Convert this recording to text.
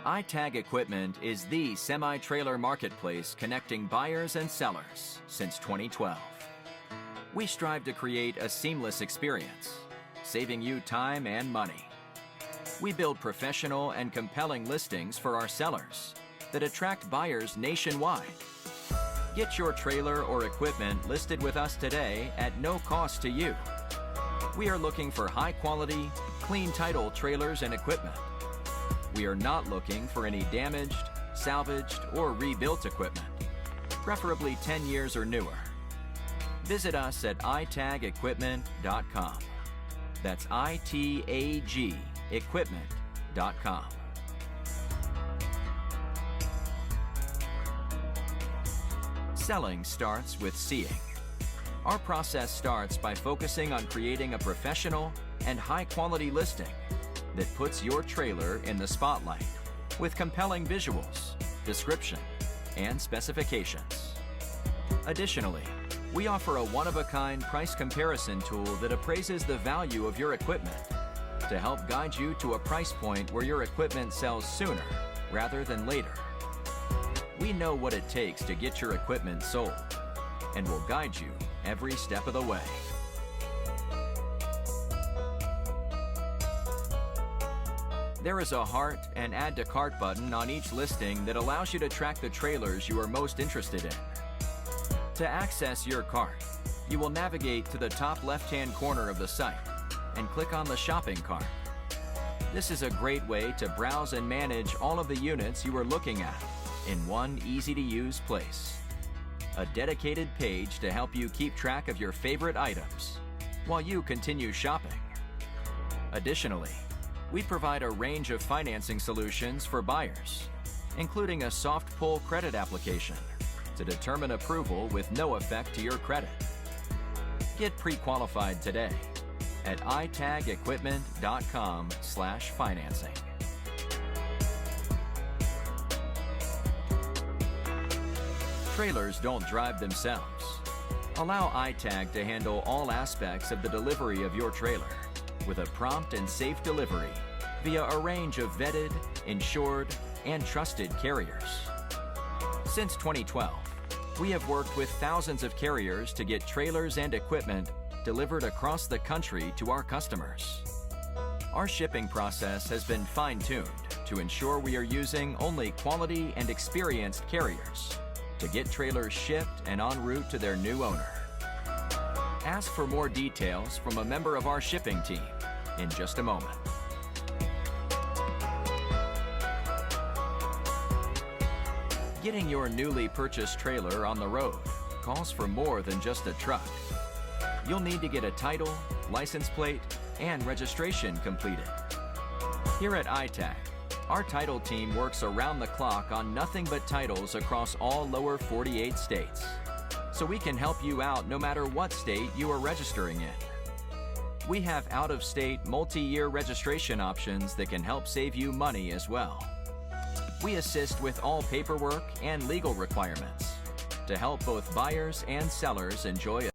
iTag Equipment is the semi-trailer marketplace connecting buyers and sellers since 2012. We strive to create a seamless experience, saving you time and money. We build professional and compelling listings for our sellers that attract buyers nationwide. Get your trailer or equipment listed with us today at no cost to you. We are looking for high-quality, clean title trailers and equipment. We are not looking for any damaged, salvaged, or rebuilt equipment, preferably 10 years or newer. Visit us at itagequipment.com. That's ITAG equipment.com. Selling starts with seeing. Our process starts by focusing on creating a professional and high-quality listing that puts your trailer in the spotlight with compelling visuals, description, and specifications. Additionally, we offer a one-of-a-kind price comparison tool that appraises the value of your equipment to help guide you to a price point where your equipment sells sooner rather than later. We know what it takes to get your equipment sold and will guide you every step of the way. There is a heart and add to cart button on each listing that allows you to track the trailers you are most interested in. To access your cart, you will navigate to the top left-hand corner of the site and click on the shopping cart. This is a great way to browse and manage all of the units you are looking at in one easy-to-use place. A dedicated page to help you keep track of your favorite items while you continue shopping. Additionally, we provide a range of financing solutions for buyers, including a soft pull credit application to determine approval with no effect to your credit. Get pre-qualified today at itagequipment.com/financing. Trailers don't drive themselves. Allow iTag to handle all aspects of the delivery of your trailer with a prompt and safe delivery via a range of vetted, insured, and trusted carriers. Since 2012, we have worked with thousands of carriers to get trailers and equipment delivered across the country to our customers. Our shipping process has been fine-tuned to ensure we are using only quality and experienced carriers to get trailers shipped and en route to their new owner. Ask for more details from a member of our shipping team in just a moment. Getting your newly purchased trailer on the road calls for more than just a truck. You'll need to get a title, license plate, and registration completed. Here at iTag, our title team works around the clock on nothing but titles across all lower 48 states, so we can help you out no matter what state you are registering in. We have out-of-state multi-year registration options that can help save you money as well. We assist with all paperwork and legal requirements to help both buyers and sellers enjoy